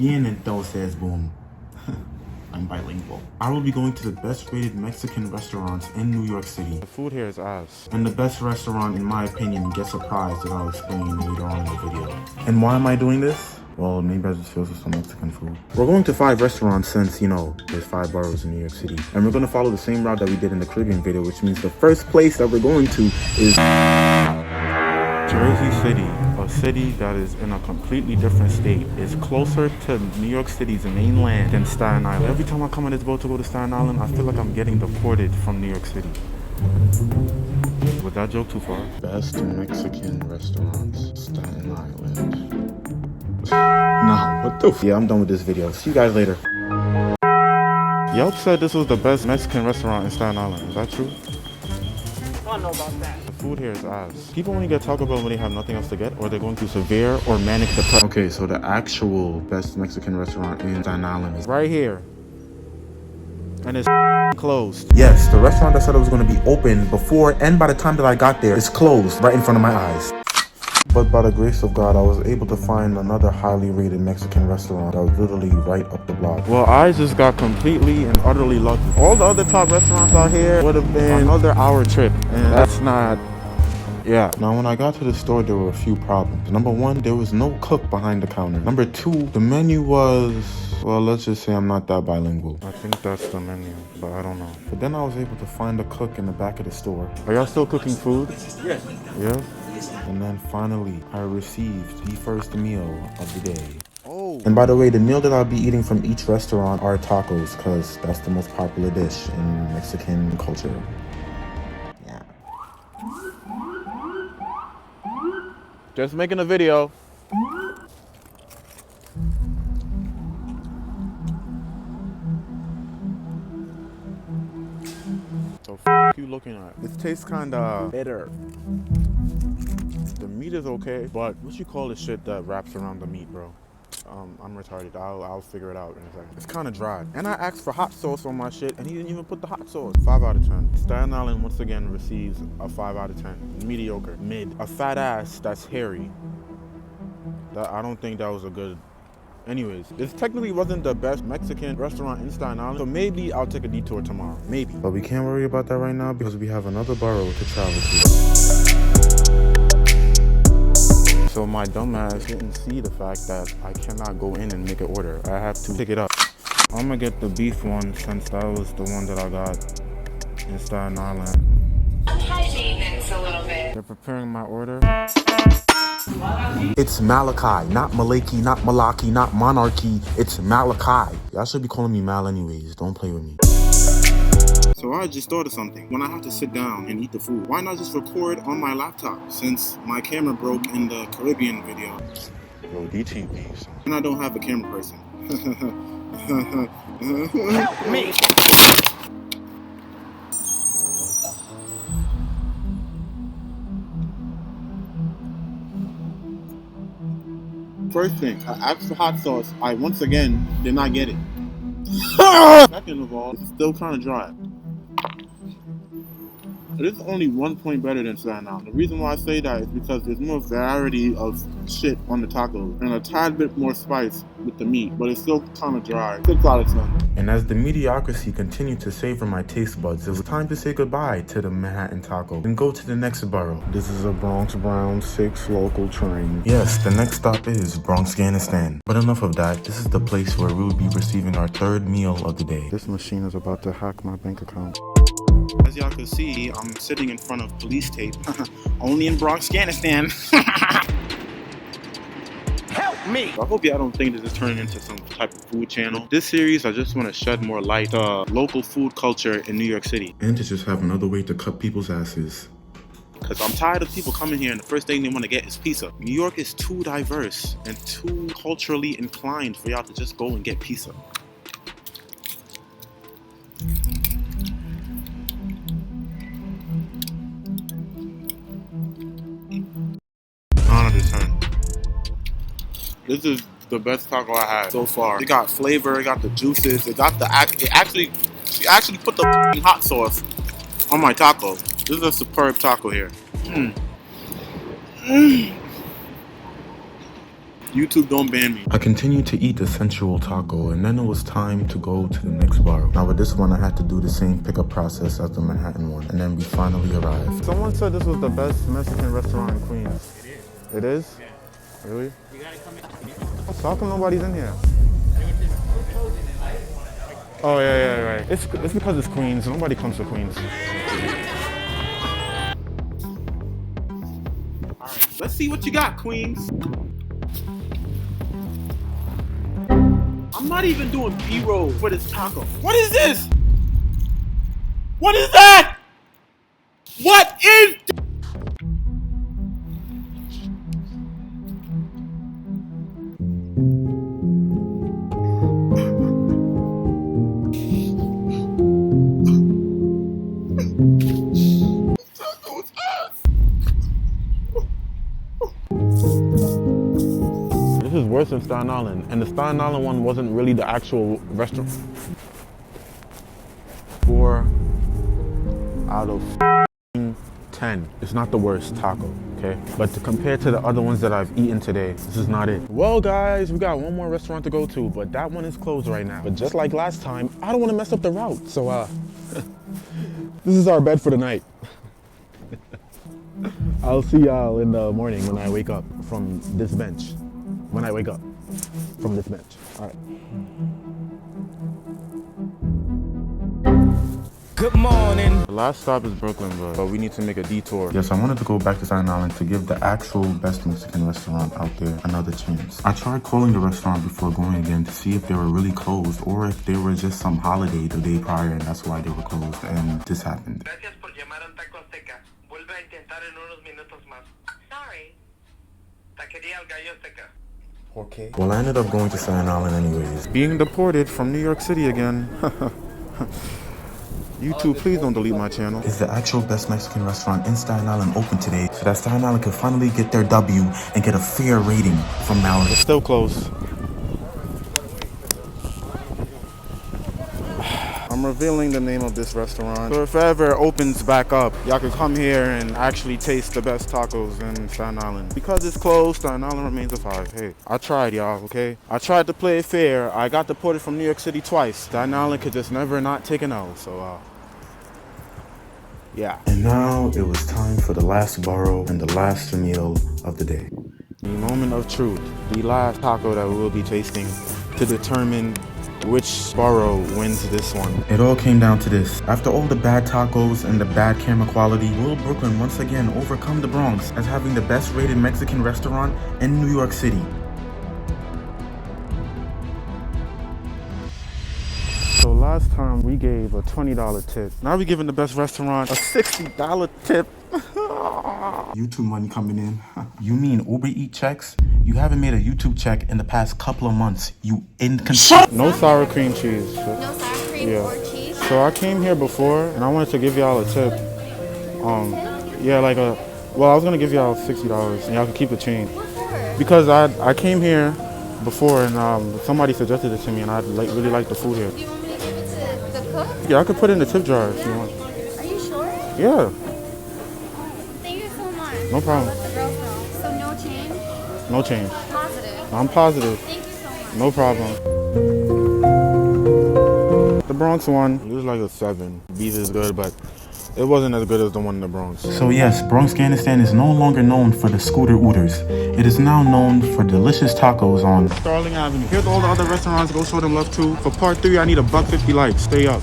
Bien entonces, boom. I'm bilingual. I will be going to the best rated Mexican restaurants in New York City. The food here is ass. And the best restaurant, in my opinion, gets a prize that I'll explain later on in the video. And why am I doing this? Well, maybe I just feel for some Mexican food. We're going to 5 restaurants since, you know, there's 5 boroughs in New York City. And we're going to follow the same route that we did in the Caribbean video, which means the first place that we're going to is Jersey City, a city that is in a completely different state. It's closer to New York City's mainland than Staten Island. Every time I come on this boat to go to Staten Island, I feel like I'm getting deported from New York City. Was that joke too far? Best Mexican restaurants, Staten Island. Nah, what the f? Yeah, I'm done with this video. See you guys later. Yelp said this was the best Mexican restaurant in Staten Island. Is that true? I don't know about that. The food here is ass. People only get Taco Bell when they have nothing else to get, or they're going through severe or manic depression. Okay, so the actual best Mexican restaurant in Staten Island is right here. And it's closed. Yes, the restaurant that said it was going to be open before and by the time that I got there is closed right in front of my eyes. But by the grace of God, I was able to find another highly rated Mexican restaurant that was literally right up the block. Well, I just got completely and utterly lucky. All the other top restaurants out here would have been another hour trip, and that's not... Yeah. Now, when I got to the store, there were a few problems. Number 1, there was no cook behind the counter. Number 2, the menu was... Well, let's just say I'm not that bilingual. I think that's the menu, but I don't know. But then I was able to find a cook in the back of the store. Are y'all still cooking food? Yes. Yeah? And then finally, I received the first meal of the day. Oh. And by the way, the meal that I'll be eating from each restaurant are tacos, because that's the most popular dish in Mexican culture. Yeah. Just making a video. So f you looking at? This tastes kinda bitter. The meat is okay, but what you call this shit that wraps around the meat, bro? I'm retarded. I'll figure it out in a second. It's kind of dry. And I asked for hot sauce on my shit, and he didn't even put the hot sauce. 5 out of 10. Staten Island once again receives a 5 out of 10. Mediocre. Mid. A fat ass that's hairy. I don't think that was a good... Anyways, this technically wasn't the best Mexican restaurant in Staten Island, so maybe I'll take a detour tomorrow. Maybe. But we can't worry about that right now because we have another borough to travel to. So my dumbass didn't see the fact that I cannot go in and make an order. I have to pick it up. I'm gonna get the beef one since that was the one that I got in Staten Island. High maintenance a little bit. They're preparing my order. It's Malachi, not Malaki, not Malaki, not Monarchy. It's Malachi. Y'all should be calling me Mal anyways. Don't play with me. So I just thought of something. When I have to sit down and eat the food, why not just record on my laptop since my camera broke in the Caribbean video? Yo, DTV. And I don't have a camera person. Help me! First thing, I asked for hot sauce. I once again did not get it. Second of all, it's still kind of dry. It is only 1 point better than Staten Island. The reason why I say that is because there's more variety of shit on the tacos and a tad bit more spice with the meat, but it's still kind of dry. 6 out of 10. And as the mediocrity continued to savor my taste buds, it was time to say goodbye to the Manhattan Taco and go to the next borough. This is a Bronx Brown 6 local train. Yes, the next stop is Bronx, Afghanistan. But enough of that. This is the place where we will be receiving our 3rd meal of the day. This machine is about to hack my bank account. As y'all can see, I'm sitting in front of police tape. Only in Bronx, Afghanistan. Help me! I hope y'all don't think this is turning into some type of food channel. This series, I just want to shed more light on local food culture in New York City. And to just have another way to cut people's asses. Because I'm tired of people coming here and the first thing they want to get is pizza. New York is too diverse and too culturally inclined for y'all to just go and get pizza. 9 out of 10. This is the best taco I had so far. It got flavor, it got the juices, it actually put the hot sauce on my taco. This is a superb taco here. YouTube, don't ban me. I continued to eat the sensual taco, and then it was time to go to the next borough. Now with this one, I had to do the same pickup process as the Manhattan one, and then we finally arrived. Someone said this was the best Mexican restaurant in Queens. It is. It is? Yeah. Really? You gotta come in. So how come nobody's in here? Oh yeah, right. It's because it's Queens. Nobody comes to Queens. All right, let's see what you got, Queens. I'm not even doing B-roll for this taco. What is this? What is that? What is? This is worse than Staten Island, and the Staten Island one wasn't really the actual restaurant. 4 out of 10. It's not the worst taco, okay? But compared to the other ones that I've eaten today, this is not it. Well, guys, we got one more restaurant to go to, but that one is closed right now. But just like last time, I don't want to mess up the route, so this is our bed for the night. I'll see y'all in the morning when I wake up from this bench. When I wake up from this bench. All right. Good morning. The last stop is Brooklyn, but we need to make a detour. Yes, I wanted to go back to Staten Island to give the actual best Mexican restaurant out there another chance. I tried calling the restaurant before going again to see if they were really closed or if they were just some holiday the day prior and that's why they were closed, and this happened. Gracias por llamar a Taco Azteca. Vuelve a intentar en unos minutos más. Sorry. Taquería El Gallo Azteca. Okay. Well, I ended up going to Staten Island anyways. Being deported from New York City again. YouTube, please don't delete my channel. Is the actual best Mexican restaurant in Staten Island open today so that Staten Island could finally get their W and get a fair rating from now on? It's still closed. I'm revealing the name of this restaurant. So if ever it opens back up, y'all can come here and actually taste the best tacos in Staten Island. Because it's closed, Staten Island remains a 5. Hey, I tried, y'all, okay? I tried to play it fair. I got deported from New York City twice. Staten Island could just never not take an L, so yeah. And now it was time for the last borough and the last meal of the day. The moment of truth. The last taco that we will be tasting to determine which borough wins this one. It all came down to this. After all the bad tacos and the bad camera quality, will Brooklyn once again overcome the Bronx as having the best rated Mexican restaurant in New York City? So last time we gave a $20 tip. Now we're giving the best restaurant a $60 tip. YouTube money coming in. You mean Uber Eats checks? You haven't made a YouTube check in the past couple of months. You inconsistent. No sour cream cheese. No sour cream or cheese? So I came here before and I wanted to give y'all a tip. Yeah, like well, I was gonna give y'all $60 and y'all can keep the change. What for? Because I came here before and somebody suggested it to me and I really like the food here. Do you want me to give it to the cook? Yeah, I could put it in the tip jar if you want. Are you sure? Yeah, Thank you so much. no problem. Let the girls know. So no change? No change. Positive. I'm positive. Thank you so much. No problem. The Bronx one, it was like a 7. Beef is good, but it wasn't as good as the one in the Bronx. So yes, Bronx Afghanistan is no longer known for the scooter ooters. It is now known for delicious tacos on Starling Avenue. Here's all the other restaurants. Go show them love too. For part 3, I need a $150 likes. Stay up.